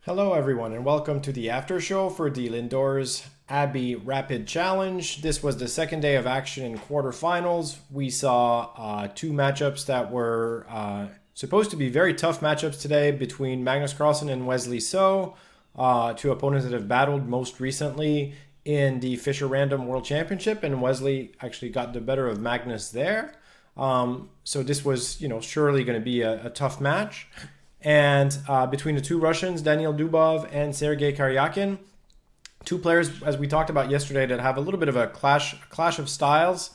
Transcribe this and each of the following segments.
Hello everyone and welcome to the Aftershow for the Lindores Abbey Rapid Challenge. This was the second day of action in quarterfinals. We saw two matchups that were supposed to be very tough matchups today between Magnus Carlsen and Wesley So, two opponents that have battled most recently in the Fischer Random World Championship, and Wesley actually got the better of Magnus there. So this was, surely going to be a tough match. And between the two Russians, Daniil Dubov and Sergei Karjakin, two players, as we talked about yesterday, that have a little bit of a clash of styles.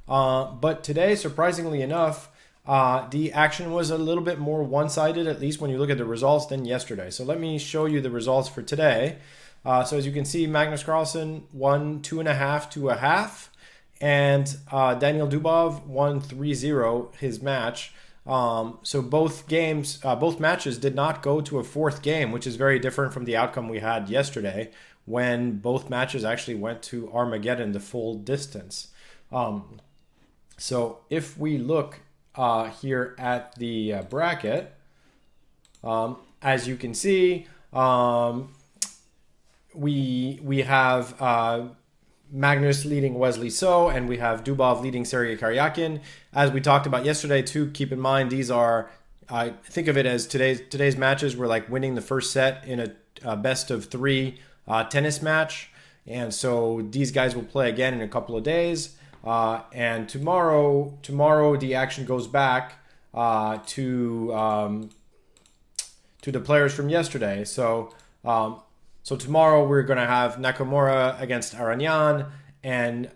But today, surprisingly enough, the action was a little bit more one-sided, at least when you look at the results, than yesterday. So let me show you the results for today. So as you can see, Magnus Carlsen won 2.5 to 1/2, and Daniil Dubov won 3-0 his match. So both matches did not go to a fourth game, which is very different from the outcome we had yesterday when both matches actually went to Armageddon, the full distance. So if we look here at the bracket, as you can see, we have Magnus leading Wesley So, and we have Dubov leading Sergei Karjakin. As we talked about yesterday too, keep in mind these are, I think of it as today's matches were like winning the first set in a best of three tennis match. And so these guys will play again in a couple of days. And tomorrow the action goes back to the players from yesterday. So tomorrow we're going to have Nakamura against Aranyan and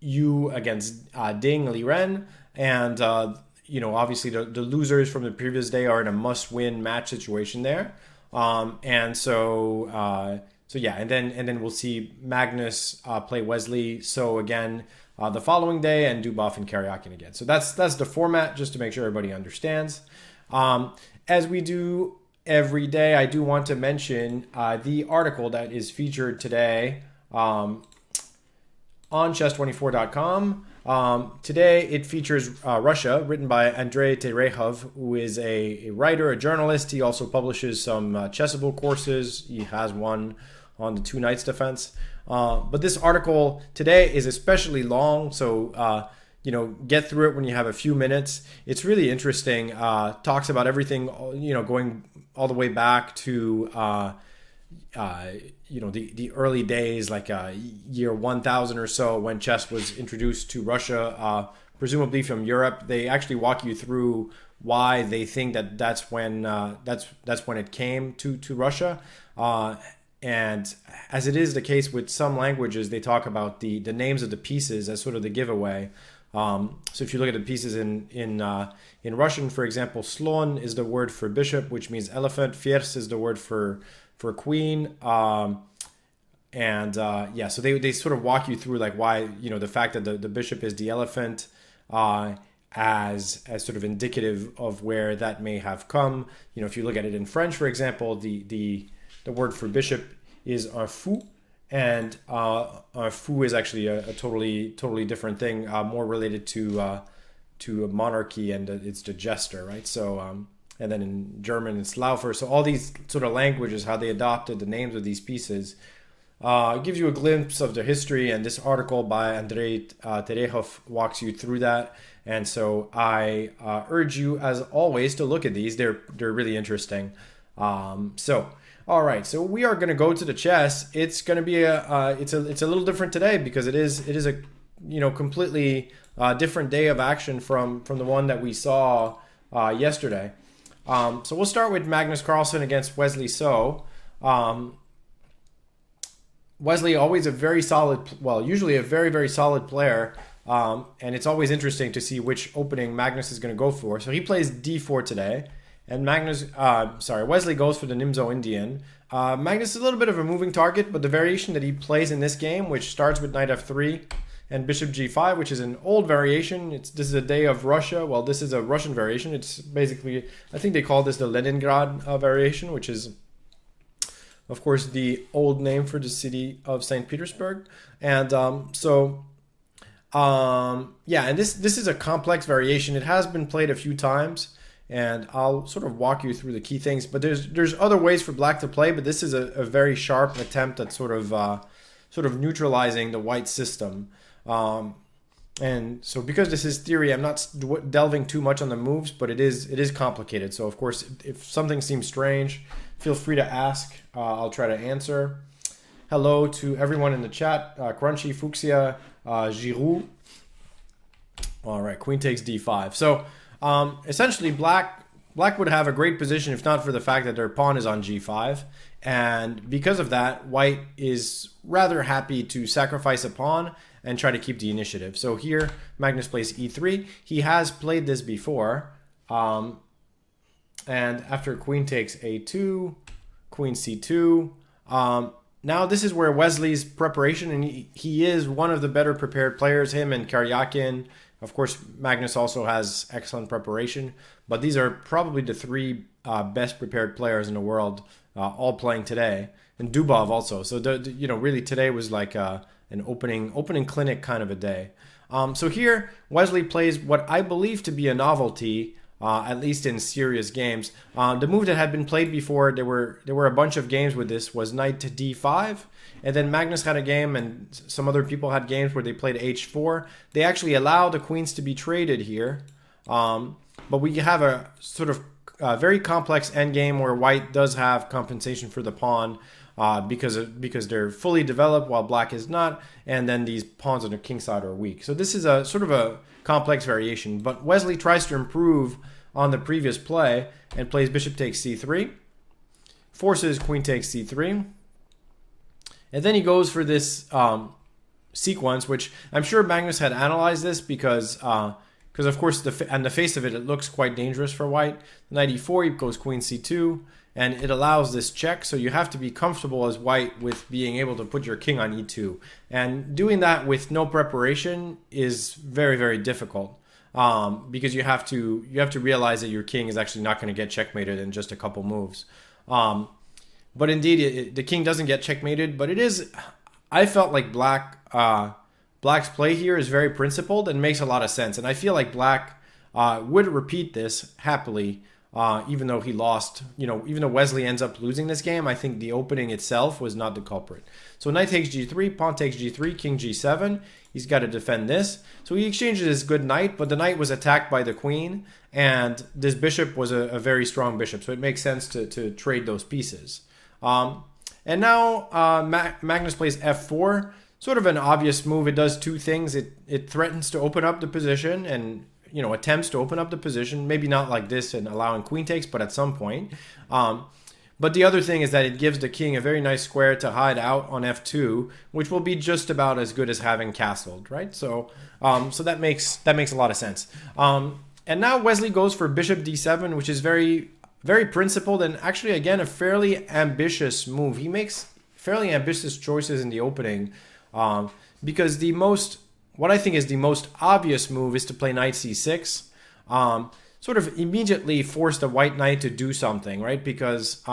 Yu against Ding Liren. And, obviously the losers from the previous day are in a must-win match situation there. And then we'll see Magnus play Wesley So again the following day, and Dubov and Karjakin again. So that's the format, just to make sure everybody understands. As we do every day, I do want to mention the article that is featured today on chess24.com. Today it features Russia, written by Andrei Terehov, who is a writer, a journalist. He also publishes some chessable courses. He has one on the two knights defense. But this article today is especially long, so get through it when you have a few minutes. It's really interesting. Talks about everything, going all the way back to, the early days, like year 1000 or so, when chess was introduced to Russia, presumably from Europe. They actually walk you through why they think that's when it came to Russia. And as it is the case with some languages, they talk about the names of the pieces as sort of the giveaway. So if you look at the pieces in Russian, for example, slon is the word for bishop, which means elephant. Fers is the word for queen. So they sort of walk you through like why, the fact that the bishop is the elephant as sort of indicative of where that may have come. If you look at it in French, for example, the word for bishop is un fou. And un fou is actually a totally different thing, more related to a monarchy, and it's the jester, right? So, and then in German it's Laufer. So all these sort of languages, how they adopted the names of these pieces, gives you a glimpse of the history. And this article by Andrei Terehov walks you through that. And so I urge you, as always, to look at these. They're really interesting. All right, so we are going to go to the chess. It's going to be it's a little different today because it is a completely different day of action from the one that we saw yesterday. So we'll start with Magnus Carlsen against Wesley So. Wesley, always a very solid, usually a very, very solid player, and it's always interesting to see which opening Magnus is going to go for. So he plays d4 today. And Wesley goes for the Nimzo Indian. Magnus is a little bit of a moving target, but the variation that he plays in this game, which starts with knight f3 and bishop g5, which is an old variation. This is a day of Russia. Well, this is a Russian variation. It's basically, I think they call this the Leningrad variation, which is, of course, the old name for the city of St. Petersburg. And and this is a complex variation. It has been played a few times. and I'll sort of walk you through the key things. But there's other ways for black to play, but this is a very sharp attempt at sort of neutralizing the white system. And so because this is theory, I'm not delving too much on the moves, but it is complicated. So of course, if something seems strange, feel free to ask. I'll try to answer. Hello to everyone in the chat. Crunchy, Fuchsia, Giroud. All right, queen takes d5. So essentially, black would have a great position if not for the fact that their pawn is on g5. And because of that, white is rather happy to sacrifice a pawn and try to keep the initiative. So here, Magnus plays e3. He has played this before. And after queen takes a2, queen c2. Now this is where Wesley's preparation, and he is one of the better prepared players, him and Karjakin. Of course, Magnus also has excellent preparation, but these are probably the three best prepared players in the world, all playing today, and Dubov also. So really today was like an opening clinic kind of a day. So here Wesley plays what I believe to be a novelty, at least in serious games. The move that had been played before, there were a bunch of games with this, was knight to d5. And then Magnus had a game, and some other people had games where they played h4. They actually allow the queens to be traded here. But we have a sort of very complex endgame where white does have compensation for the pawn because they're fully developed while black is not. And then these pawns on the king side are weak. So this is a sort of a complex variation. But Wesley tries to improve on the previous play and plays bishop takes c3. Forces queen takes c3. And then he goes for this sequence, which I'm sure Magnus had analyzed this because of course on the face of it, it looks quite dangerous for white. Knight e4, he goes queen c2, and it allows this check. So you have to be comfortable as white with being able to put your king on e2. And doing that with no preparation is very, very difficult because you have to realize that your king is actually not going to get checkmated in just a couple moves. But indeed, the king doesn't get checkmated, but it is, I felt like black's play here is very principled and makes a lot of sense. And I feel like black would repeat this happily, even though he lost, even though Wesley ends up losing this game. I think the opening itself was not the culprit. So knight takes g3, pawn takes g3, king g7. He's got to defend this. So he exchanges his good knight, but the knight was attacked by the queen, and this bishop was a very strong bishop. So it makes sense to trade those pieces. And now Magnus plays f4, sort of an obvious move. It does two things. It threatens to open up the position and attempts to open up the position. Maybe not like this and allowing queen takes, but at some point. But the other thing is that it gives the king a very nice square to hide out on f2, which will be just about as good as having castled, right? So that makes a lot of sense. And now Wesley goes for bishop d7, which is very, very principled and actually, again, a fairly ambitious move. He makes fairly ambitious choices in the opening because what I think is the most obvious move is to play knight c6. Sort of immediately force the white knight to do something, right? Because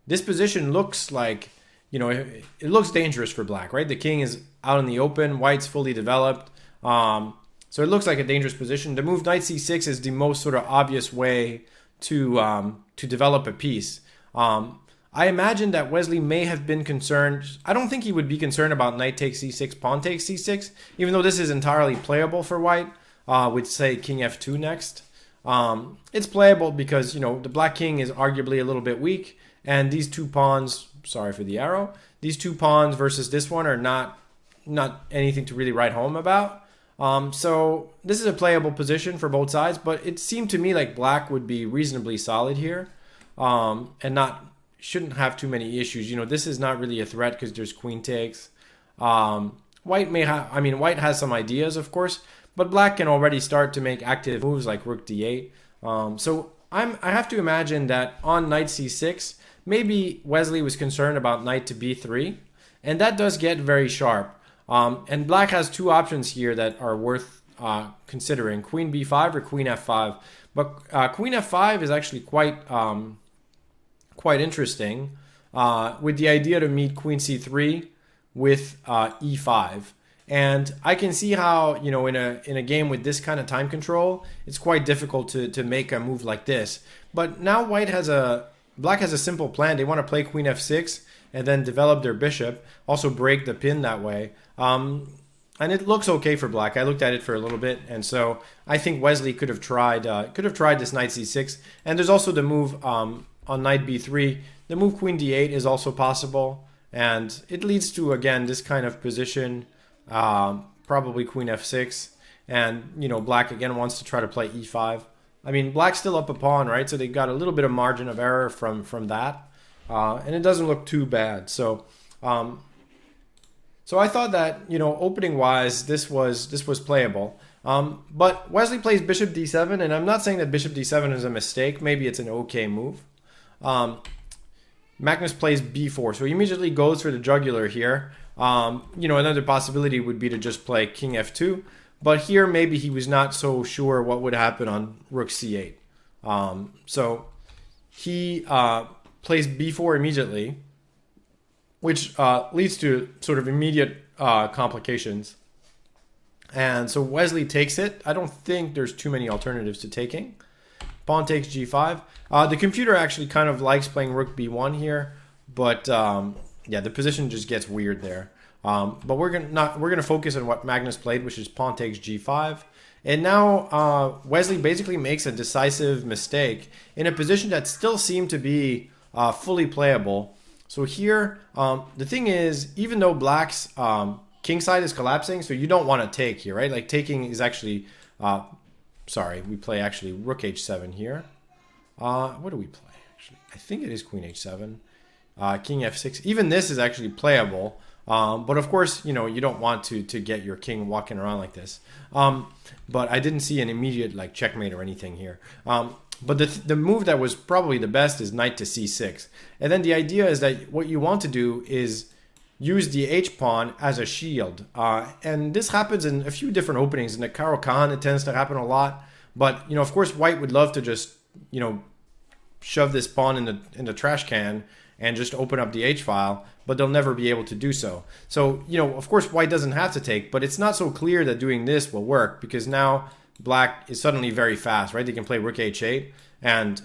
this position looks like, it looks dangerous for black, right? The king is out in the open, white's fully developed. So it looks like a dangerous position. The move knight c6 is the most sort of obvious way to develop a piece. I imagine that Wesley may have been concerned. I don't think he would be concerned about knight takes c6, pawn takes c6, even though this is entirely playable for white, with say king f2 next. It's playable because, the black king is arguably a little bit weak, and these two pawns, sorry for the arrow, these two pawns versus this one are not anything to really write home about. So this is a playable position for both sides, but it seemed to me like black would be reasonably solid here, and shouldn't have too many issues. This is not really a threat because there's queen takes. White has some ideas, of course, but black can already start to make active moves like rook d8. So I have to imagine that on knight c6, maybe Wesley was concerned about knight to b3, and that does get very sharp. And black has two options here that are worth considering: queen b5 or queen f5. But queen f5 is actually quite interesting, with the idea to meet queen c3 with e5. And I can see how, you know, in a game with this kind of time control, it's quite difficult to make a move like this. But now Black has a simple plan. They want to play Queen f6 and then develop their bishop, also break the pin that way. And it looks okay for Black. I looked at it for a little bit, and so I think Wesley could have tried this knight c6. And there's also the move on knight b3. The move queen d8 is also possible, and it leads to, again, this kind of position, probably queen f6. And, you know, Black again wants to try to play e5. I mean, Black's still up a pawn, right? So they got a little bit of margin of error from that, and it doesn't look too bad. So I thought that, you know, opening wise, this was playable. But Wesley plays bishop d7, and I'm not saying that bishop d7 is a mistake. Maybe it's an okay move. Magnus plays b4, so he immediately goes for the jugular here. You know, another possibility would be to just play king f2, but here maybe he was not so sure what would happen on rook c8. So he plays b4 immediately, which leads to sort of immediate complications. And so Wesley takes it. I don't think there's too many alternatives to taking. Pawn takes g5. The computer actually kind of likes playing rook b1 here, but yeah, the position just gets weird there. But we're gonna focus on what Magnus played, which is pawn takes g5. And now Wesley basically makes a decisive mistake in a position that still seemed to be fully playable. So here, the thing is, even though Black's king side is collapsing, so you don't want to take here, right? Like taking is actually, sorry, we play actually rook h7 here. What do we play actually? I think it is queen h7, king f6. Even this is actually playable, but of course, you know, you don't want to get your king walking around like this. But I didn't see an immediate like checkmate or anything here. But the move that was probably the best is knight to c6. And then the idea is that what you want to do is use the h-pawn as a shield. And this happens in a few different openings. In the Karjakin, it tends to happen a lot. But, you know, of course, White would love to just, you know, shove this pawn in the trash can and just open up the h-file, but they'll never be able to do so. So, you know, of course, White doesn't have to take, but it's not so clear that doing this will work, because now Black is suddenly very fast, right? They can play rook h8, and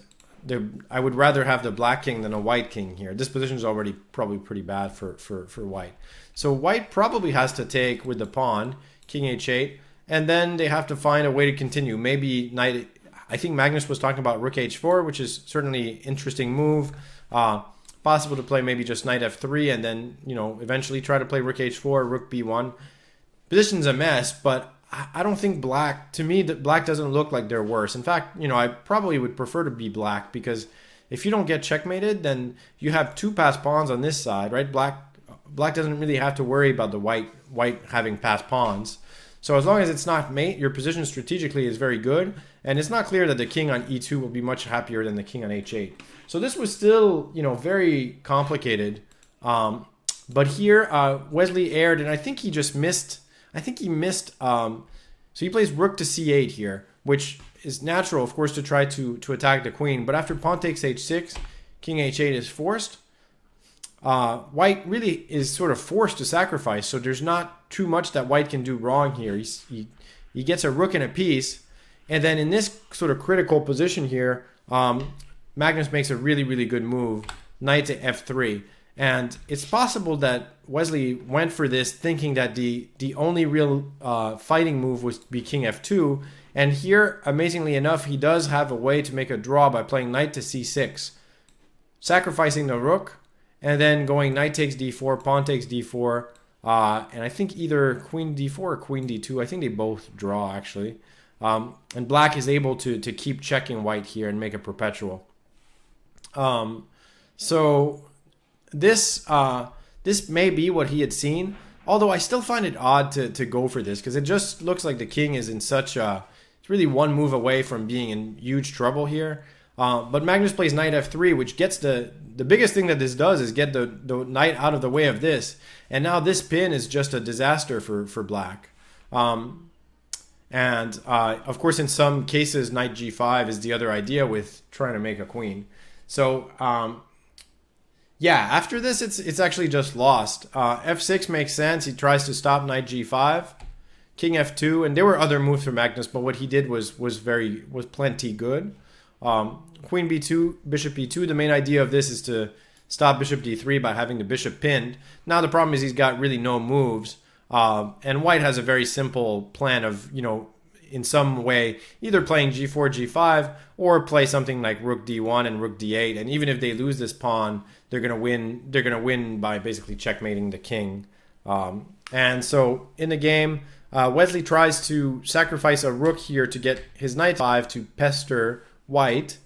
I would rather have the Black king than a White king here. This position is already probably pretty bad for White. So White probably has to take with the pawn, king h8, and then they have to find a way to continue. Maybe knight, I think Magnus was talking about rook h4, which is certainly an interesting move. Possible to play maybe just knight f3, and then, you know, eventually try to play rook h4, rook b1. Position's a mess, but I don't think Black, to me, that Black doesn't look like they're worse. In fact, you know, I probably would prefer to be Black, because if you don't get checkmated, then you have two passed pawns on this side, right? Black doesn't really have to worry about the white having passed pawns. So as long as it's not mate, your position strategically is very good, and it's not clear that the king on e2 will be much happier than the king on h8. So this was still, you know, very complicated. But here, Wesley erred, and I think he just missed. So he plays rook to c8 here, which is natural, of course, to try to attack the queen. But after pawn takes h6, king h8 is forced. White really is sort of forced to sacrifice, so there's not too much that White can do wrong here. He gets a rook and a piece, and then in this sort of critical position here, Magnus makes a really, really good move, knight to f3. And it's possible that Wesley went for this thinking that the only real fighting move was be king f2. And here, amazingly enough, he does have a way to make a draw by playing knight to c6, sacrificing the rook, and then going knight takes d4, pawn takes d4, and I think either queen d4 or queen d2. I think they both draw, actually. And Black is able to keep checking White here and make a perpetual. So this may be what he had seen, although I still find it odd to go for this, because it just looks like the king is in such a... It's really one move away from being in huge trouble here. But Magnus plays knight f3, which gets the biggest thing that this does is get the knight out of the way of this. And now this pin is just a disaster for Black. And of course, in some cases, knight g5 is the other idea with trying to make a queen. So Yeah, after this, it's actually just lost. F6 makes sense. He tries to stop knight g5, king f2, and there were other moves for Magnus, but what he did was plenty good. Queen b2, bishop b2. The main idea of this is to stop bishop d3 by having the bishop pinned. Now the problem is he's got really no moves, and white has a very simple plan of, in some way either playing g4, g5, or play something like rook d1 and rook d8. And even if they lose this pawn, they're gonna win. They're gonna win by basically checkmating the king. And so in the game, Wesley tries to sacrifice a rook here to get his knight 5 to pester white.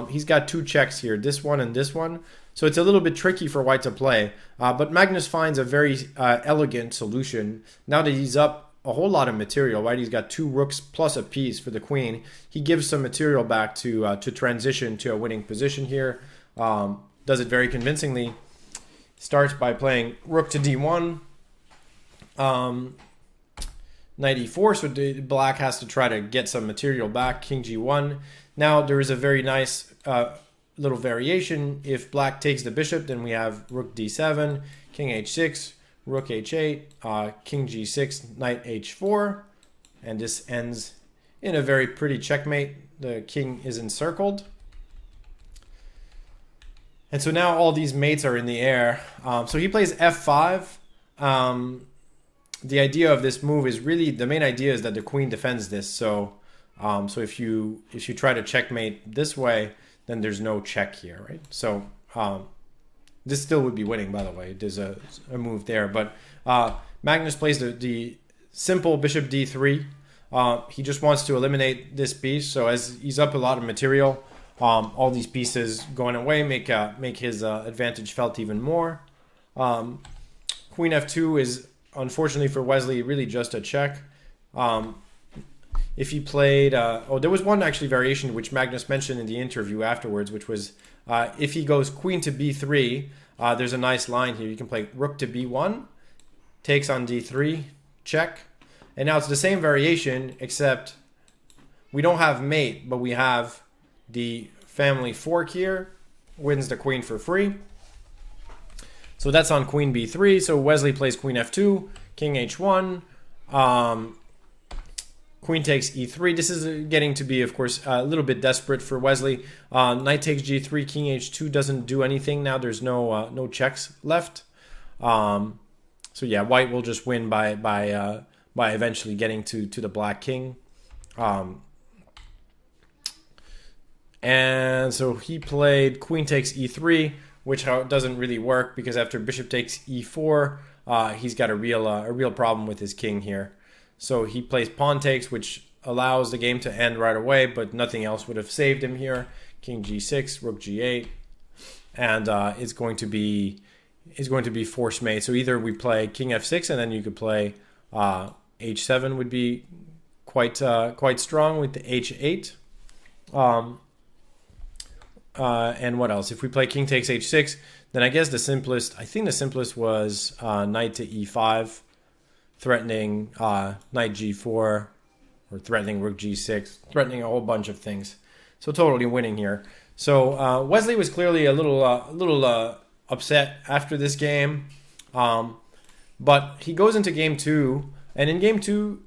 He's got two checks here, this one and this one. So it's a little bit tricky for white to play. But Magnus finds a very elegant solution. Now that he's up a whole lot of material, right? He's got two rooks plus a piece for the queen. He gives some material back to transition to a winning position here. Does it very convincingly. Starts by playing rook to d1, knight e4, so black has to try to get some material back, king g1. Now there is a very nice little variation. If black takes the bishop, then we have rook d7, king h6, rook h8, king g6, knight h4, and this ends in a very pretty checkmate. The king is encircled. And so now all these mates are in the air. So he plays f5. The idea of this move is really, the main idea is that the queen defends this. So if you try to checkmate this way, then there's no check here, right? So this still would be winning, by the way. There's a move there. But Magnus plays the simple bishop d3. He just wants to eliminate this piece. So as he's up a lot of material, all these pieces going away make his advantage felt even more. Queen f2 is, unfortunately for Wesley, really just a check. If he played... there was one actually variation which Magnus mentioned in the interview afterwards, which was if he goes queen to b3, there's a nice line here. You can play rook to b1, takes on d3, check. And now it's the same variation, except we don't have mate, but we have the family fork here, wins the queen for free. So that's on queen b3. So Wesley plays queen f2, king h1, queen takes e3. This is getting to be, of course, a little bit desperate for Wesley. Knight takes g3, king h2 doesn't do anything. Now there's no checks left. So yeah, white will just win by eventually getting to the black king. And so he played queen takes e3, which doesn't really work because after bishop takes e4, he's got a real problem with his king here. So he plays pawn takes, which allows the game to end right away, but nothing else would have saved him here. King g6, rook g8, and it's going to be force mate. So either we play king f6, and then you could play h7 would be quite strong with the h8. And what else? If we play king takes h6, then I think the simplest was knight to e5, threatening knight g4, or threatening rook g6, threatening a whole bunch of things. So totally winning here. So Wesley was clearly a little upset after this game, but he goes into game 2, and in game 2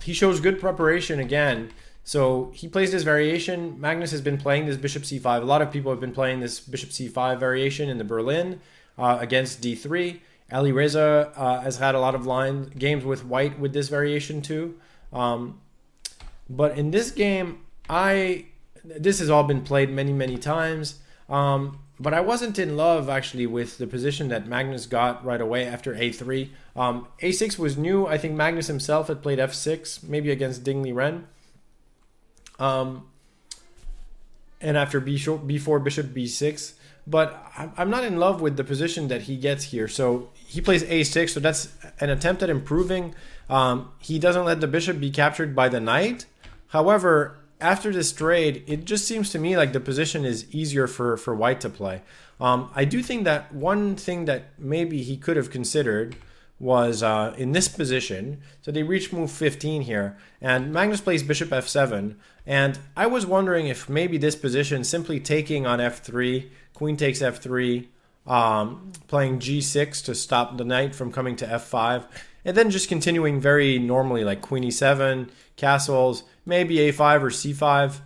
he shows good preparation again. So he plays this variation. Magnus has been playing this bishop c5. A lot of people have been playing this bishop c5 variation in the Berlin against d3. Ali Reza has had a lot of games with white with this variation too. But in this game, this has all been played many times. But I wasn't in love actually with the position that Magnus got right away after a3. A6 was new. I think Magnus himself had played f6, maybe against Dingley Ren. And after b4, bishop b6. But I'm not in love with the position that he gets here. So he plays a6, so that's an attempt at improving. He doesn't let the bishop be captured by the knight. However, after this trade, it just seems to me like the position is easier for white to play. I do think that one thing that maybe he could have considered was in this position. So they reach move 15 here, and Magnus plays bishop f7. And I was wondering if maybe this position, simply taking on f3, queen takes f3, playing g6 to stop the knight from coming to f5, and then just continuing very normally, like queen e7, castles, maybe a5 or c5.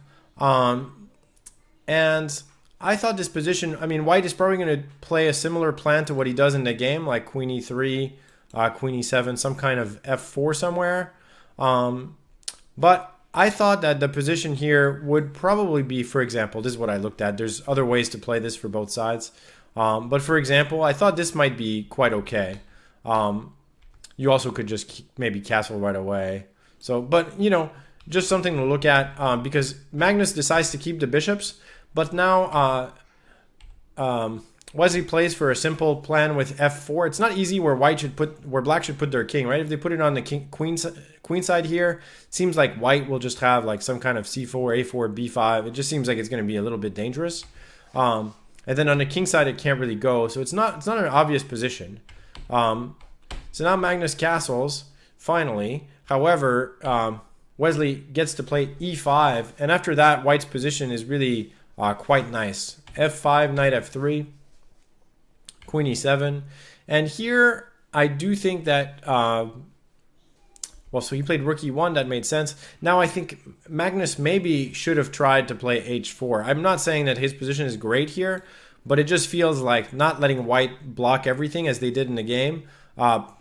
And I thought this position, I mean, white is probably going to play a similar plan to what he does in the game, like queen e3, queen e7, some kind of f4 somewhere. But I thought that the position here would probably be, for example, this is what I looked at. There's other ways to play this for both sides. But for example, I thought this might be quite okay. You also could just maybe castle right away. So, but, you know, just something to look at, because Magnus decides to keep the bishops, but now Wesley plays for a simple plan with f4. It's not easy where black should put their king, right? If they put it on the queen side here, it seems like white will just have like some kind of c4, a4, b5. It just seems like it's going to be a little bit dangerous. And then on the king side, it can't really go, so it's not an obvious position. So now Magnus castles finally. However, Wesley gets to play e5, and after that, white's position is really quite nice. f5, knight f3, queen e7, and here I do think that well, so he played rook e1, that made sense. Now I think Magnus maybe should have tried to play h4. I'm not saying that his position is great here, but it just feels like not letting white block everything as they did in the game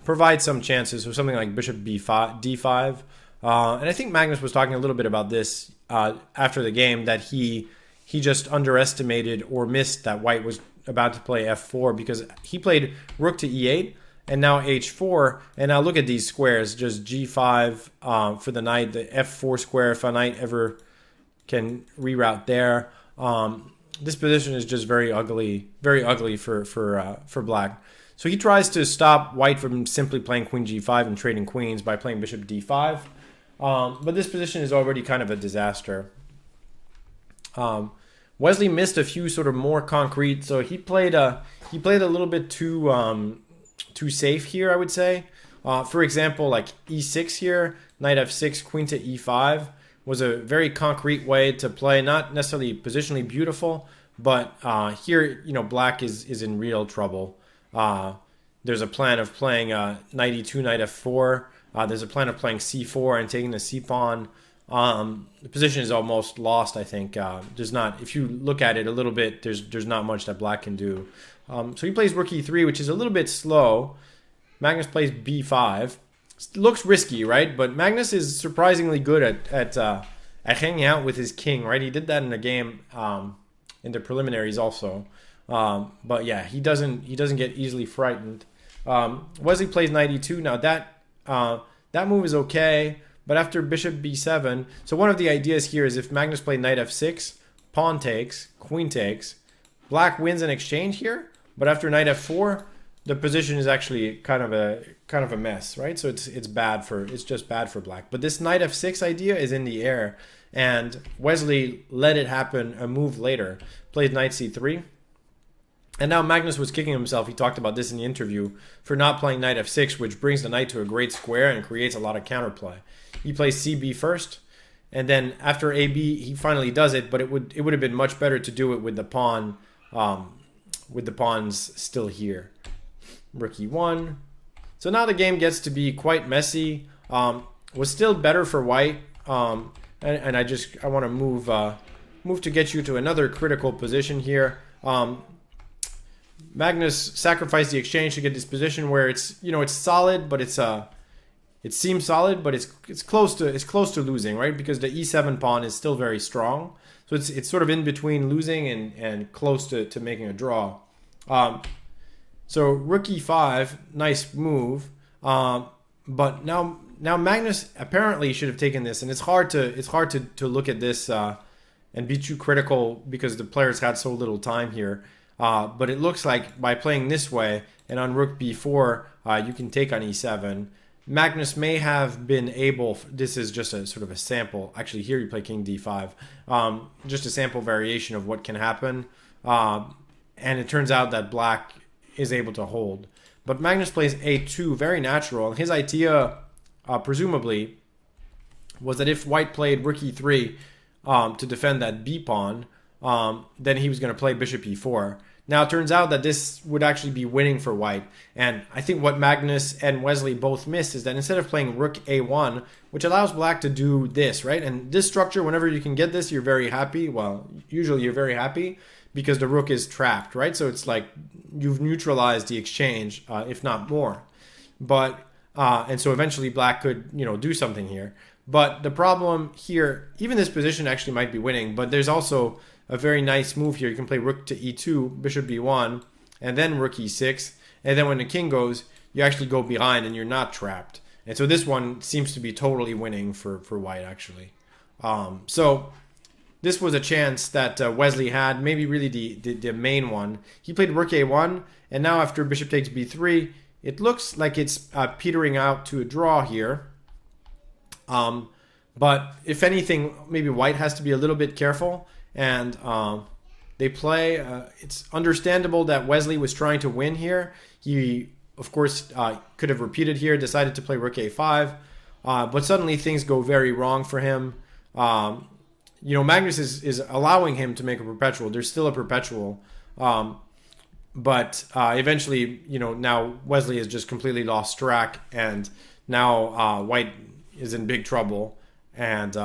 provides some chances. So something like bishop b5, d5. And I think Magnus was talking a little bit about this after the game, that he just underestimated or missed that white was about to play f4, because he played rook to e8 and now h4, and now look at these squares, just g5 for the knight, the f4 square if a knight ever can reroute there. This position is just very ugly for black. So he tries to stop white from simply playing queen g5 and trading queens by playing bishop d5. But this position is already kind of a disaster. Wesley missed a few sort of more concrete, so he played a little bit too safe here, I would say. For example, like e6 here, knight f6, queen to e5 was a very concrete way to play, not necessarily positionally beautiful, but here, you know, black is in real trouble. There's a plan of playing knight e2, knight f4. There's a plan of playing c4 and taking the c-pawn. The position is almost lost, I think. There's not, if you look at it a little bit, there's not much that black can do. So he plays rook e3, which is a little bit slow. Magnus plays b5. Looks risky, right? But Magnus is surprisingly good at hanging out with his king, right? He did that in the game, in the preliminaries also. But yeah, he doesn't get easily frightened. Wesley plays knight e2. Now that move is okay, but after bishop b7, so one of the ideas here is if Magnus played knight f6, pawn takes, queen takes, black wins an exchange here, but after knight f4, the position is actually kind of a mess, right? So it's just bad for black. But this knight f6 idea is in the air, and Wesley let it happen a move later. Played knight c3. And now Magnus was kicking himself, he talked about this in the interview, for not playing knight f6, which brings the knight to a great square and creates a lot of counterplay. He plays cb first, and then after ab, he finally does it, but it would have been much better to do it with the pawn, with the pawns still here. Rook e1. So now the game gets to be quite messy. Was still better for white, and I want to move to get you to another critical position here. Magnus sacrificed the exchange to get this position where it's solid, but it seems solid, but it's close to losing, right? Because the e7 pawn is still very strong, so it's sort of in between losing and close to making a draw. So rook e5, nice move, but now Magnus apparently should have taken this, and it's hard to look at this and be too critical because the players had so little time here. But it looks like by playing this way and on rook b4, you can take on e7. Magnus may have been able, this is just a sort of a sample, actually here you play king d5, just a sample variation of what can happen. And it turns out that black is able to hold. But Magnus plays a2, very natural. And his idea, presumably, was that if white played rook e3 to defend that b pawn, then he was going to play bishop e4. Now, it turns out that this would actually be winning for white. And I think what Magnus and Wesley both missed is that instead of playing rook a1, which allows black to do this, right? And this structure, whenever you can get this, you're very happy. Well, usually you're very happy because the rook is trapped, right? So it's like you've neutralized the exchange, if not more. But and so eventually black could, do something here. But the problem here, even this position actually might be winning, but there's also a very nice move here. You can play rook to e2, bishop b1, and then rook e6. And then when the king goes, you actually go behind and you're not trapped. And so this one seems to be totally winning for white, actually. So this was a chance that Wesley had, maybe really the main one. He played rook a1, and now after bishop takes b3, it looks like it's petering out to a draw here. But if anything, maybe white has to be a little bit careful. And they play. It's understandable that Wesley was trying to win here. He, of course, could have repeated here, decided to play rook a5. But suddenly things go very wrong for him. Magnus is allowing him to make a perpetual. There's still a perpetual. But eventually, now Wesley has just completely lost track. And now white is in big trouble. And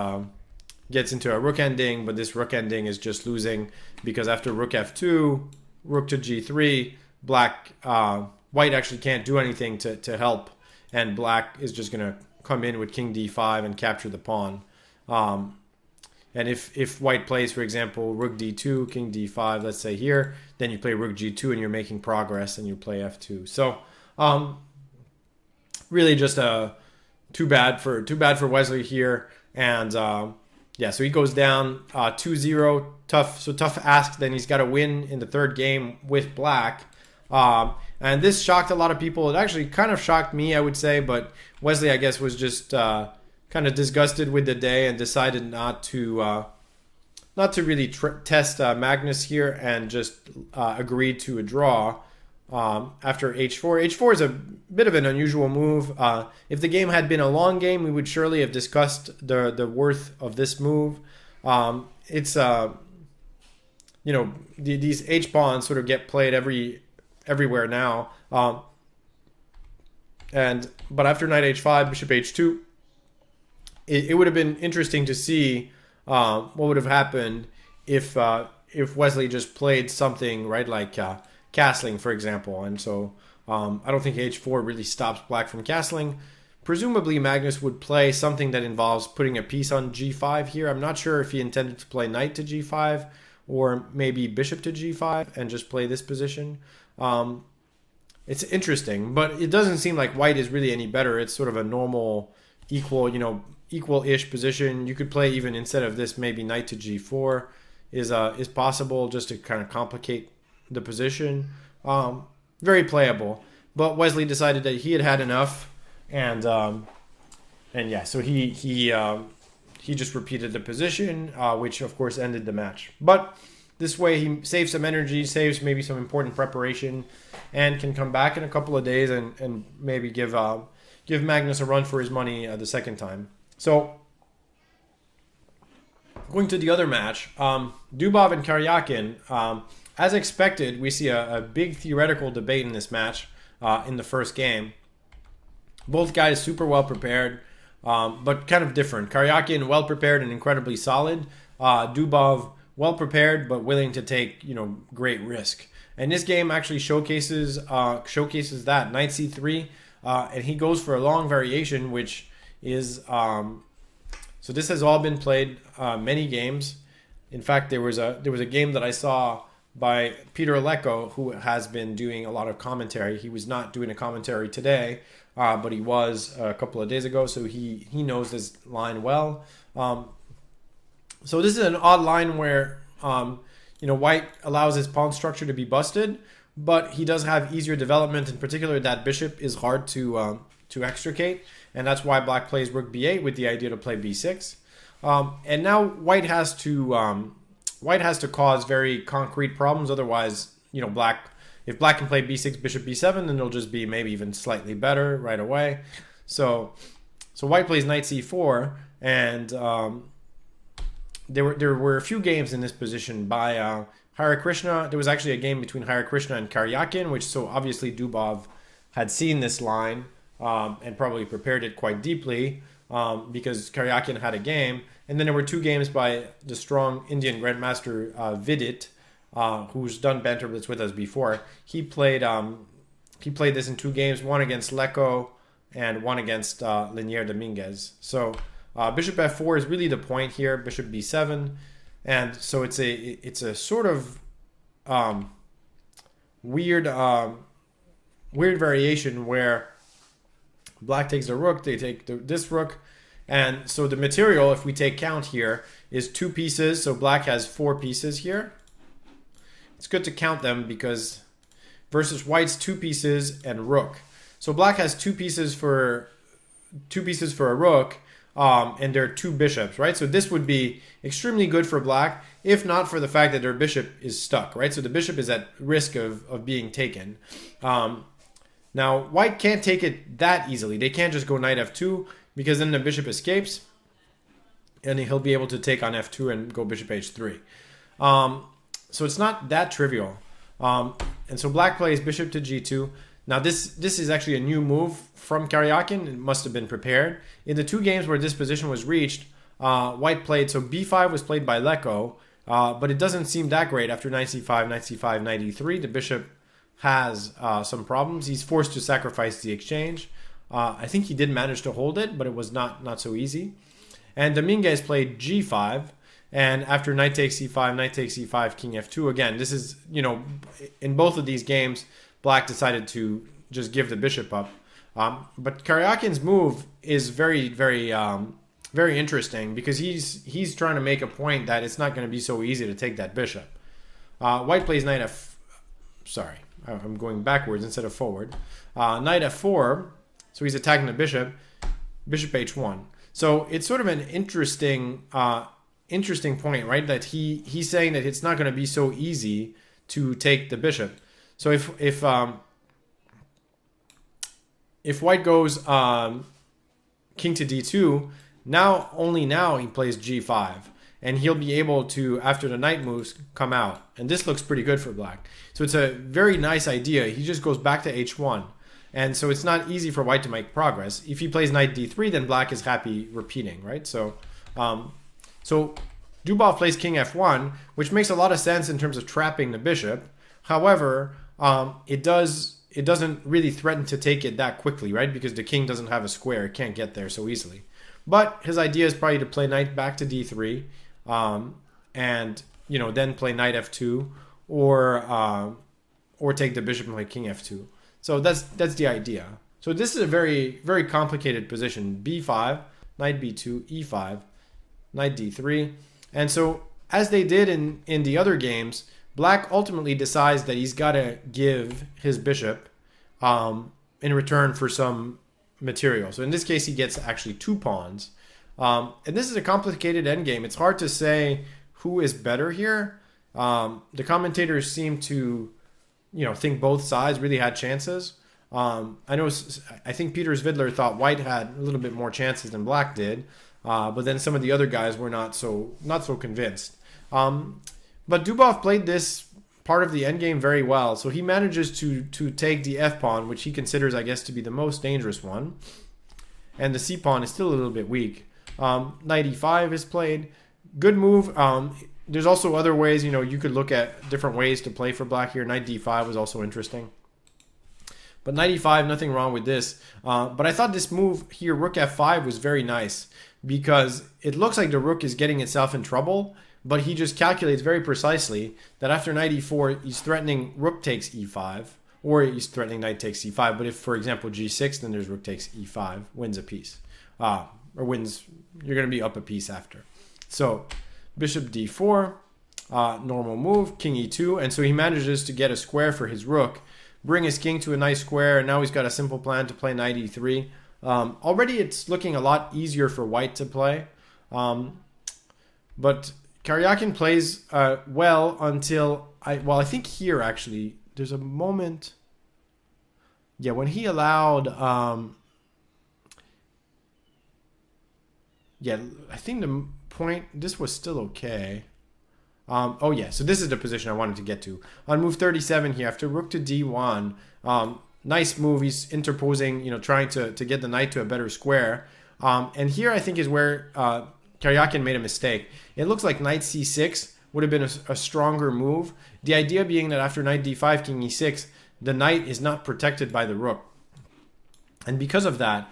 gets into a rook ending, but this rook ending is just losing because after rook f2, rook to g3, white actually can't do anything to help, and black is just going to come in with king d5 and capture the pawn. And if white plays, for example, rook d2, king d5, let's say here, then you play rook g2 and you're making progress and you play f2. So really just too bad for Wesley here. And so he goes down 2-0. Tough ask. Then he's got to win in the third game with black. And this shocked a lot of people. It actually kind of shocked me, I would say. But Wesley, I guess, was just kind of disgusted with the day and decided not to really test Magnus here and just agreed to a draw after h4. H4 is a bit of an unusual move. If the game had been a long game, we would surely have discussed the worth of this move. It's these h pawns sort of get played everywhere now. But after knight h5, bishop h2, it would have been interesting to see what would have happened if Wesley just played something right like castling, for example. And so I don't think h4 really stops black from castling. Presumably Magnus would play something that involves putting a piece on g5 here. I'm not sure if he intended to play knight to g5 or maybe bishop to g5 and just play this position. It's interesting, but it doesn't seem like white is really any better. It's sort of a normal equal-ish position. You could play even instead of this, maybe knight to g4 is possible just to kind of complicate the position. Very playable, but Wesley decided that he had had enough, and so he just repeated the position, which of course ended the match. But this way he saves some energy, saves maybe some important preparation, and can come back in a couple of days and maybe give Magnus a run for his money the second time. So going to the other match, Dubov and Karjakin. As expected, we see a big theoretical debate in this match in the first game. Both guys super well prepared, but kind of different. Karjakin well prepared and incredibly solid. Dubov well prepared but willing to take great risk. And this game actually showcases that knight c3, and he goes for a long variation, which is so this has all been played many games. In fact, there was a game that I saw by Peter Lecco, who has been doing a lot of commentary. He was not doing a commentary today, but he was a couple of days ago, so he knows this line well. So this is an odd line where white allows his pawn structure to be busted, but he does have easier development. In particular, that bishop is hard to extricate, and that's why black plays rook b8 with the idea to play b6. And now white has to cause very concrete problems. Otherwise, if black can play b6, bishop b7, then it'll just be maybe even slightly better right away. So white plays knight c4, and there were a few games in this position by Hare Krishna, there was actually a game between Hare Krishna and Karjakin, which so obviously Dubov had seen this line and probably prepared it quite deeply because Karjakin had a game. And then there were 2 games by the strong Indian Grandmaster Vidit, who's done Banter Blitz with us before. He played this in 2 games, one against Lecco and one against Linier Dominguez. So bishop f4 is really the point here. Bishop b7, and so it's a sort of weird variation where black takes the rook, they take this rook, and so the material, if we take count here, is 2 pieces. So black has 4 pieces here. It's good to count them because versus white's 2 pieces and rook. So black has 2 pieces for a rook, and there are 2 bishops, right? So this would be extremely good for black, if not for the fact that their bishop is stuck, right? So the bishop is at risk of being taken. Now white can't take it that easily. They can't just go knight f2 because then the bishop escapes, and he'll be able to take on f2 and go bishop h3. So it's not that trivial. And so black plays bishop to g2. Now this is actually a new move from Karjakin. It must have been prepared. In the 2 games where this position was reached, white played, so b5 was played by Lecco, but it doesn't seem that great after knight c5, knight c5, knight e3. The bishop has some problems. He's forced to sacrifice the exchange. I think he did manage to hold it, but it was not so easy. And Dominguez played g5, and after knight takes c5, knight takes e5, king f2. Again, this is, in both of these games, black decided to just give the bishop up. But Karjakin's move is very, very, very interesting because he's trying to make a point that it's not going to be so easy to take that bishop. White plays knight f... Sorry, I'm going backwards instead of forward. Knight f4, so he's attacking the bishop. Bishop h1. So it's sort of an interesting point, right? That he's saying that it's not going to be so easy to take the bishop. So if white goes king to d2, only now he plays g5, and he'll be able to, after the knight moves, come out. And this looks pretty good for black. So it's a very nice idea. He just goes back to h1. And so it's not easy for white to make progress. If he plays knight d3, then black is happy repeating, right? So Dubov plays king f1, which makes a lot of sense in terms of trapping the bishop. However, it doesn't really threaten to take it that quickly, right? Because the king doesn't have a square. It can't get there so easily. But his idea is probably to play knight back to d3, and then play knight f2, or take the bishop and play king f2. So that's the idea. So this is a very, very complicated position. b5, knight b2, e5, knight d3. And so as they did in the other games, black ultimately decides that he's got to give his bishop in return for some material. So in this case, he gets actually 2 pawns. And this is a complicated endgame. It's hard to say who is better here. The commentators seem to, think both sides really had chances. I think Peter Svidler thought white had a little bit more chances than black did. But then some of the other guys were not so convinced. But Dubov played this part of the endgame very well. So he manages to take the f-pawn, which he considers, I guess, to be the most dangerous one. And the c-pawn is still a little bit weak. Knight e5 is played. Good move. There's also other ways, you could look at different ways to play for black here. Knight d5 was also interesting. But knight e5, nothing wrong with this. But I thought this move here, rook f5, was very nice because it looks like the rook is getting itself in trouble, but he just calculates very precisely that after knight e4, he's threatening rook takes e5, or he's threatening knight takes c5. But if, for example, g6, then there's rook takes e5, wins a piece. Or wins, you're going to be up a piece after. So bishop d4, normal move, king e2. And so he manages to get a square for his rook, bring his king to a nice square, and now he's got a simple plan to play knight e3. Already it's looking a lot easier for white to play. But Karjakin plays well until, I think here actually, there's a moment, when he allowed, I think the point, this was still okay. Oh yeah, so this is the position I wanted to get to. On move 37 here, after rook to d1, nice move. He's interposing, trying to get the knight to a better square. And here I think is where Karjakin made a mistake. It looks like knight c6 would have been a stronger move. The idea being that after knight d5, king e6, the knight is not protected by the rook. And because of that,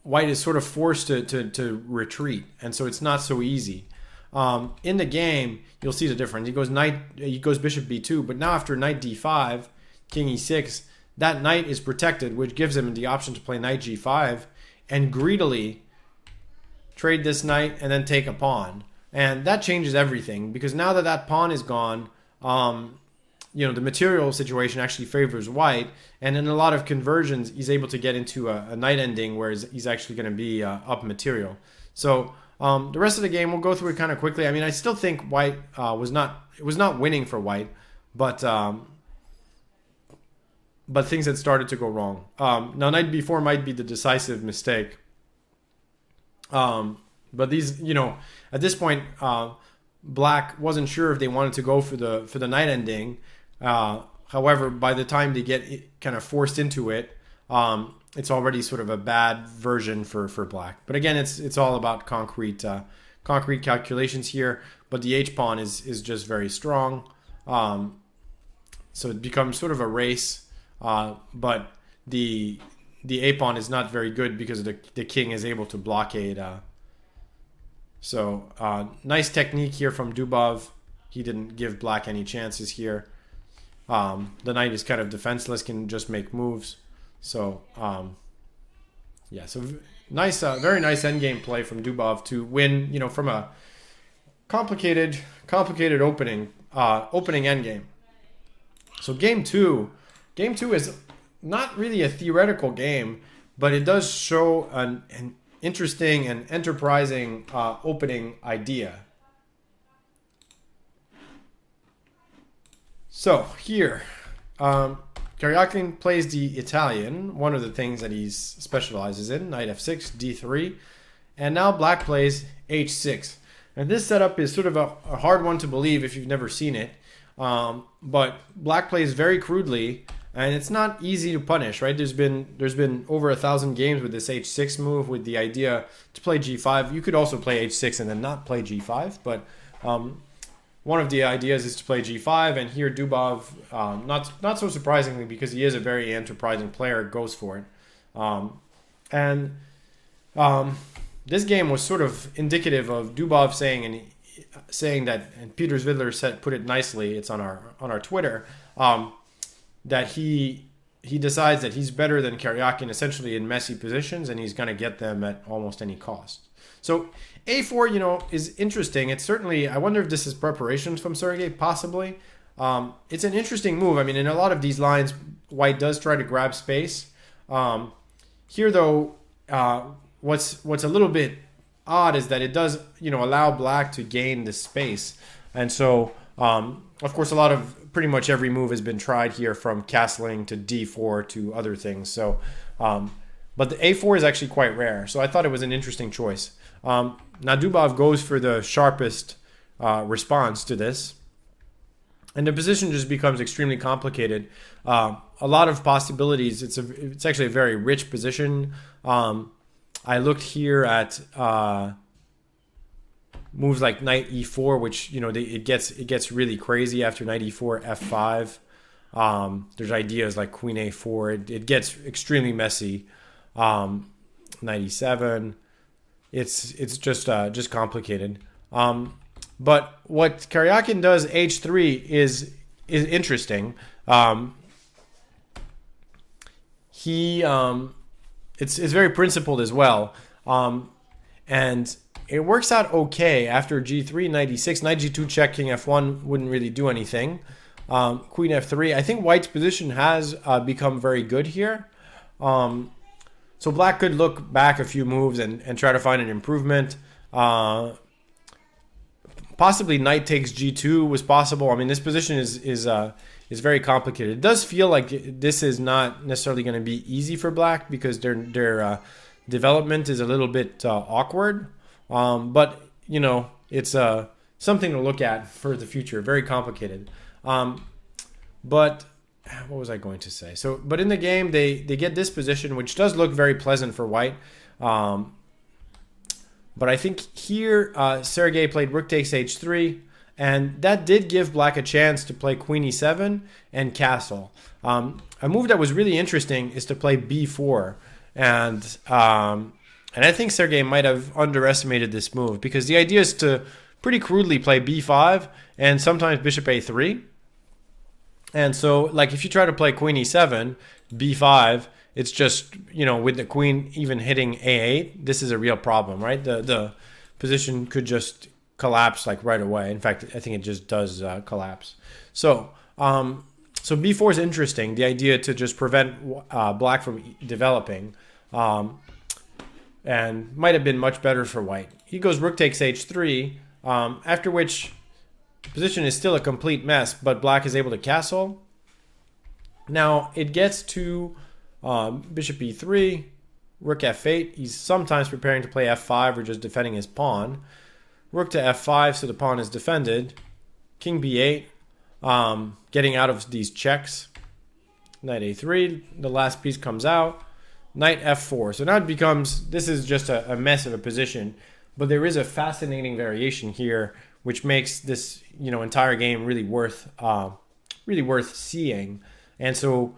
white is sort of forced to retreat. And so it's not so easy. In the game, you'll see the difference. He goes bishop b2, but now after knight d5, king e6, that knight is protected, which gives him the option to play knight g5 and greedily trade this knight and then take a pawn. And that changes everything, because now that that pawn is gone, the material situation actually favors white, and in a lot of conversions, he's able to get into a knight ending where he's actually going to be up material. So the rest of the game, we'll go through it kind of quickly. I mean, I still think white was not winning for white, but things had started to go wrong. Now, knight b4 might be the decisive mistake. But these, at this point, black wasn't sure if they wanted to go for the knight ending. However, by the time they get kind of forced into it, it's already sort of a bad version for black. But again, it's all about concrete calculations here. But the h pawn is just very strong. So it becomes sort of a race. But the a pawn is not very good because the king is able to blockade. So nice technique here from Dubov. He didn't give black any chances here. The knight is kind of defenseless, can just make moves. So yeah, so nice, very nice endgame play from Dubov to win. From a complicated opening endgame. So game two is not really a theoretical game, but it does show an interesting and enterprising opening idea. So here, Karjakin plays the Italian, one of the things that he specializes in, knight f6, d3, and now black plays h6. And this setup is sort of a hard one to believe if you've never seen it, but black plays very crudely, and it's not easy to punish, right? There's been over 1,000 games with this h6 move, with the idea to play g5. You could also play h6 and then not play g5, but one of the ideas is to play g5, and here Dubov, not so surprisingly, because he is a very enterprising player, goes for it. This game was sort of indicative of Dubov saying that, and Peter Zvidler put it nicely. It's on our Twitter. That he decides that he's better than Karjakin essentially in messy positions, and he's going to get them at almost any cost. So a4, is interesting. It's certainly, I wonder if this is preparations from Sergei, possibly. It's an interesting move. I mean, in a lot of these lines, white does try to grab space. Here, though, what's a little bit odd is that it does, allow black to gain the space. And so, of course, pretty much every move has been tried here, from castling to d4 to other things. So, but the a4 is actually quite rare. So I thought it was an interesting choice. Now Dubov goes for the sharpest response to this, and the position just becomes extremely complicated. A lot of possibilities. It's actually a very rich position. I looked here at moves like knight e4, which it gets really crazy after knight e4, f5. There's ideas like queen a4. It gets extremely messy. Knight e7. It's just complicated. But what Karjakin does h3 is interesting. It's very principled as well. And it works out okay after g3, knight e6, knight g2 check, king f1 wouldn't really do anything. Queen f3. I think white's position has become very good here. So black could look back a few moves and try to find an improvement. Possibly knight takes g2 was possible. I mean, this position is very complicated. It does feel like this is not necessarily going to be easy for black, because their development is a little bit awkward. But it's something to look at for the future. Very complicated. But what was I going to say? But in the game, they get this position, which does look very pleasant for white. But I think here, Sergei played rook takes h3, and that did give black a chance to play queen e7 and castle. A move that was really interesting is to play b4, and I think Sergei might have underestimated this move, because the idea is to pretty crudely play b5 and sometimes bishop a3. And so, like, if you try to play queen e7, b5, it's just, with the queen even hitting a8, this is a real problem, right? The position could just collapse, like, right away. In fact, I think it just does collapse. So b4 is interesting, the idea to just prevent black from developing, and might have been much better for white. He goes rook takes h3, after which the position is still a complete mess, but black is able to castle. Now it gets to bishop e3, rook f8. He's sometimes preparing to play f5 or just defending his pawn. Rook to f5, so the pawn is defended. King b8, getting out of these checks. Knight a3, the last piece comes out. Knight f4. So now it becomes, this is just a mess of a position, but there is a fascinating variation here, which makes this entire game really worth seeing. And so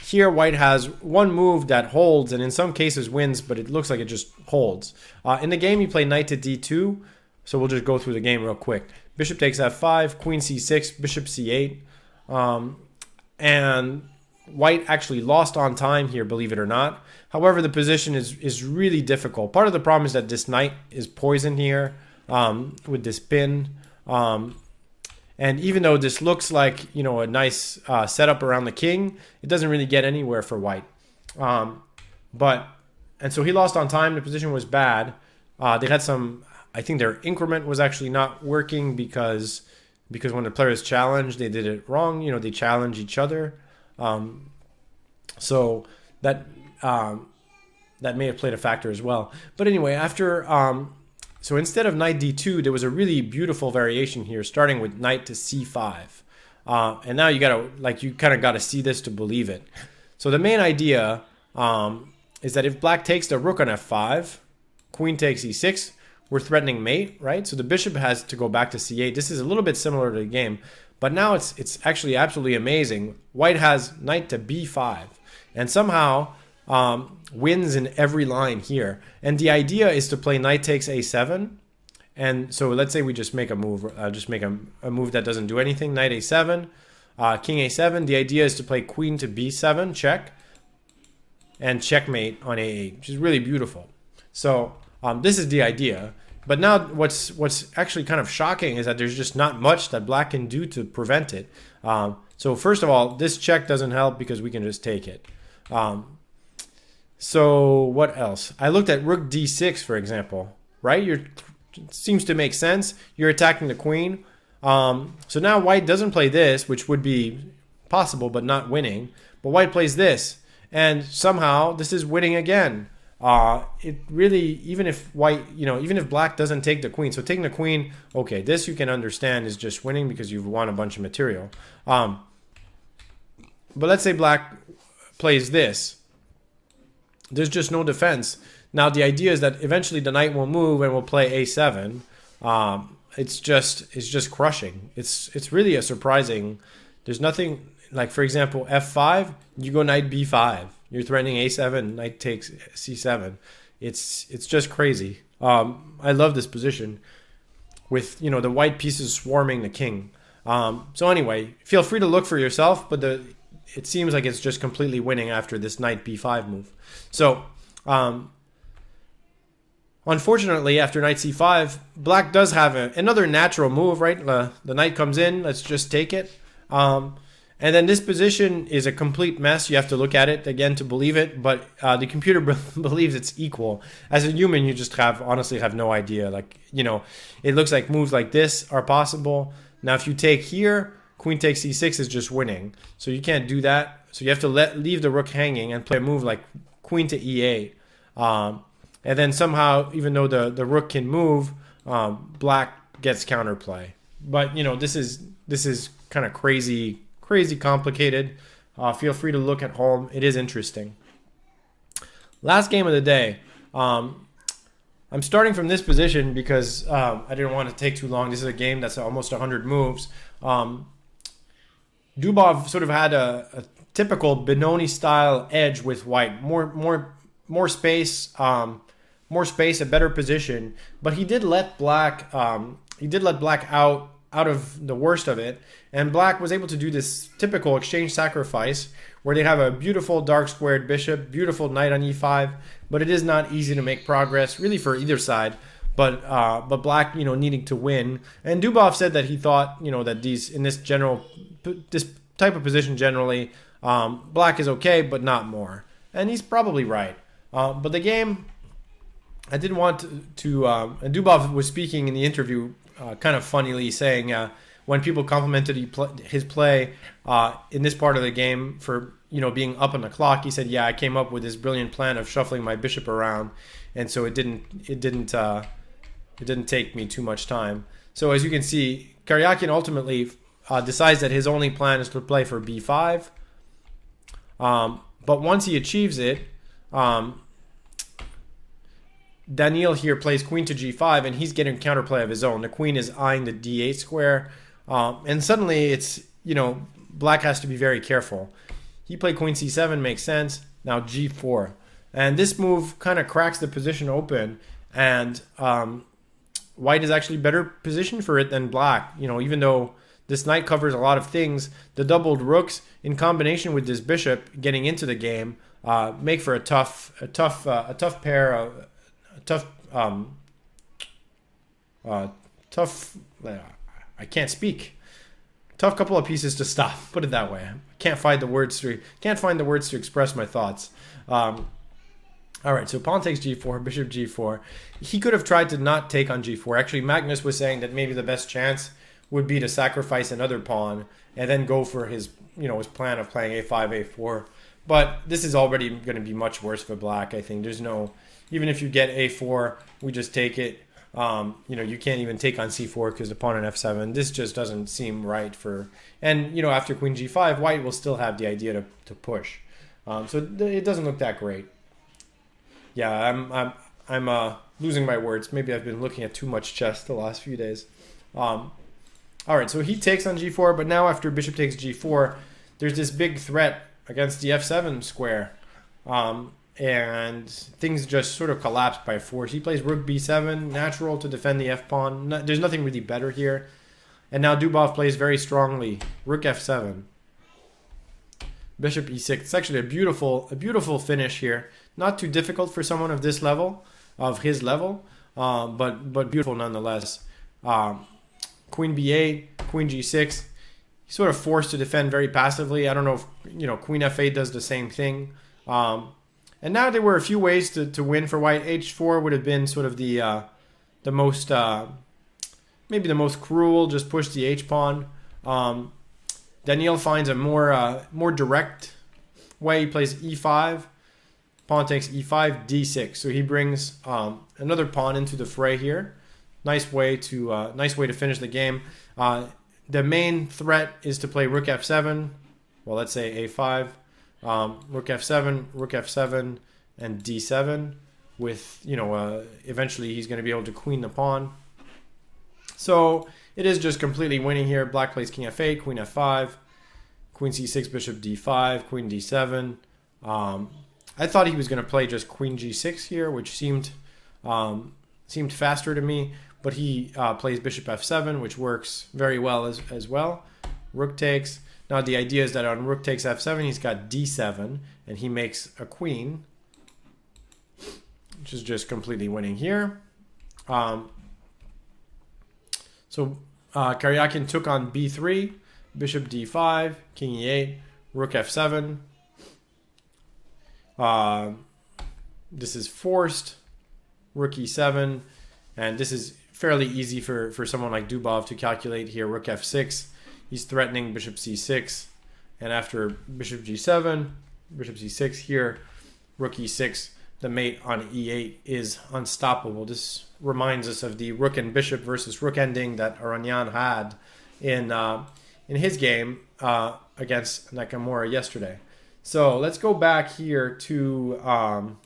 here white has one move that holds, and in some cases wins, but it looks like it just holds. In the game, you play knight to d2, so we'll just go through the game real quick. Bishop takes f5, queen c6, bishop c8, and white actually lost on time here, believe it or not. However, the position is really difficult. Part of the problem is that this knight is poisoned here with this pin. And even though this looks like, a nice setup around the king, it doesn't really get anywhere for white. And so he lost on time. The position was bad. They had I think their increment was actually not working because when the players challenged, they did it wrong. They challenge each other. So that may have played a factor as well. But anyway, so instead of knight d2, there was a really beautiful variation here, starting with knight to c5. And now you kind of got to see this to believe it. So the main idea is that if black takes the rook on f5, queen takes e6, we're threatening mate, right? So the bishop has to go back to c8. This is a little bit similar to the game, but now it's actually absolutely amazing. White has knight to b5, and somehow wins in every line here. And the idea is to play knight takes a7. And so let's say we just make a move, just make a move that doesn't do anything. Knight a7, king a7. The idea is to play queen to b7, check, and checkmate on a8, which is really beautiful. So this is the idea. But now what's actually kind of shocking is that there's just not much that black can do to prevent it. So first of all, this check doesn't help because we can just take it. So what else? I looked at rook d6, for example, right? It seems to make sense. You're attacking the queen. So now white doesn't play this, which would be possible but not winning. But white plays this, and somehow this is winning again. It really, even if black doesn't take the queen, so taking the queen, okay, this you can understand is just winning because you've won a bunch of material. But let's say black plays this. There's just no defense. Now the idea is that eventually the knight will move and will play a7. It's just crushing. It's really a surprising. There's nothing like, for example, f5. You go knight b5. You're threatening a7. Knight takes c7. It's just crazy. I love this position with the white pieces swarming the king. So anyway, feel free to look for yourself, but it seems like it's just completely winning after this knight b5 move. So, unfortunately, after knight c5, black does have another natural move, right? The knight comes in, let's just take it. And then this position is a complete mess. You have to look at it again to believe it, but the computer believes it's equal. As a human, you just honestly have no idea. It looks like moves like this are possible. Now, if you take here, queen takes c6 is just winning. So you can't do that. So you have to leave the rook hanging and play a move like queen to e8. And then somehow, even though the rook can move, black gets counterplay. But this is kind of crazy complicated. Feel free to look at home. It is interesting. Last game of the day. I'm starting from this position because I didn't want to take too long. This is a game that's almost 100 moves. Dubov sort of had a typical Benoni style edge with white, more space, a better position. But he did let black out of the worst of it, and black was able to do this typical exchange sacrifice where they have a beautiful dark squared bishop, beautiful knight on e5, but it is not easy to make progress really for either side. But black, needing to win. And Dubov said that he thought, that this type of position generally, black is okay, but not more. And he's probably right. But the game, I didn't want to and Dubov was speaking in the interview kind of funnily, saying when people complimented his play in this part of the game for being up on the clock, he said, "Yeah, I came up with this brilliant plan of shuffling my bishop around, and so it didn't take me too much time." So as you can see, Karjakin ultimately decides that his only plan is to play for b5. But once he achieves it, Daniil here plays queen to g5, and he's getting counterplay of his own. The queen is eyeing the d8 square, and suddenly it's black has to be very careful. He played queen c7, makes sense. Now g4, and this move kind of cracks the position open, and white is actually better positioned for it than black. Even though this knight covers a lot of things, the doubled rooks in combination with this bishop getting into the game make for a tough pair. I can't speak. Tough couple of pieces to stop. Put it that way. I can't find the words to express my thoughts. All right, so pawn takes g4, bishop g4. He could have tried to not take on g4. Actually, Magnus was saying that maybe the best chance would be to sacrifice another pawn and then go for his plan of playing a5, a4. But this is already going to be much worse for black, I think. Even if you get a4, we just take it. You can't even take on c4 because the pawn on f7. This just doesn't seem right for... And, after queen g5, white will still have the idea to push. So it doesn't look that great. Yeah, I'm losing my words. Maybe I've been looking at too much chess the last few days. All right, so he takes on g4, but now after bishop takes g4, there's this big threat against the f7 square. And things just sort of collapse by force. He plays rook b7, natural to defend the f-pawn. There's nothing really better here. And now Dubov plays very strongly. Rook f7. Bishop e6. It's actually a beautiful finish here. Not too difficult for someone of his level, but beautiful nonetheless. Queen b8, queen g6. He's sort of forced to defend very passively. I don't know if queen f8 does the same thing. And now there were a few ways to win for white. h4 would have been sort of the most maybe the most cruel. Just push the h pawn. Daniil finds a more direct way. He plays e5. Pawn takes e5, d6. So he brings another pawn into the fray here. Nice way to finish the game. The main threat is to play rook f7. Well, let's say a5. Rook f7, and d7 with, eventually he's going to be able to queen the pawn. So it is just completely winning here. Black plays king f8, queen f5, queen c6, bishop d5, queen d7. I thought he was going to play just queen g6 here, which seemed faster to me, but he plays bishop f7, which works very well as well. Rook takes. Now the idea is that on rook takes f7, he's got d7, and he makes a queen, which is just completely winning here. So Karjakin took on b3, bishop d5, king e8, rook f7. This is forced, rook e7, and this is fairly easy for someone like Dubov to calculate here. Rook f6. He's threatening bishop c6, and after bishop g7, bishop c6 here, rook e6, the mate on e8 is unstoppable. This reminds us of the rook and bishop versus rook ending that Aronian had in his game against Nakamura yesterday. So let's go back here to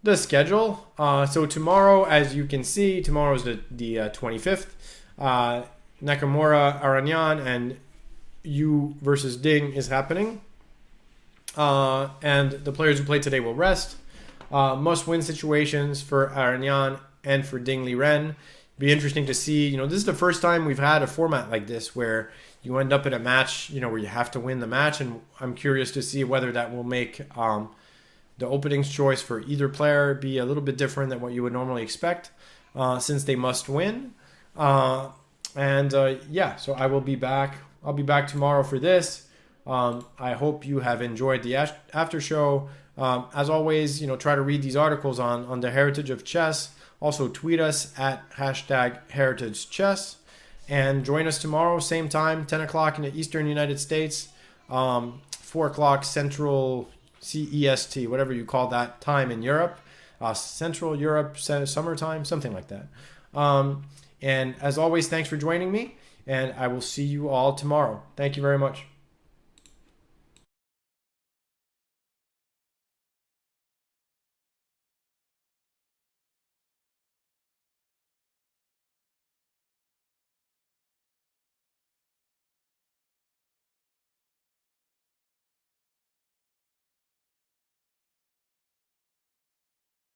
the schedule. So tomorrow, as you can see, tomorrow is the 25th. Nakamura, Aronian, and Yu versus Ding is happening. And the players who played today will rest. Must-win situations for Aronian and for Ding Liren. Be interesting to see. This is the first time we've had a format like this where you end up in a match, where you have to win the match, and I'm curious to see whether that will make the openings choice for either player be a little bit different than what you would normally expect, since they must win. So I will be back. I'll be back tomorrow for this. I hope you have enjoyed the after show. As always, try to read these articles on the heritage of chess. Also tweet us at #HeritageChess, and join us tomorrow, same time, 10 o'clock in the Eastern United States, 4 o'clock Central CEST, whatever you call that time in Europe, Central Europe summertime, something like that. And as always, thanks for joining me, and I will see you all tomorrow. Thank you very much.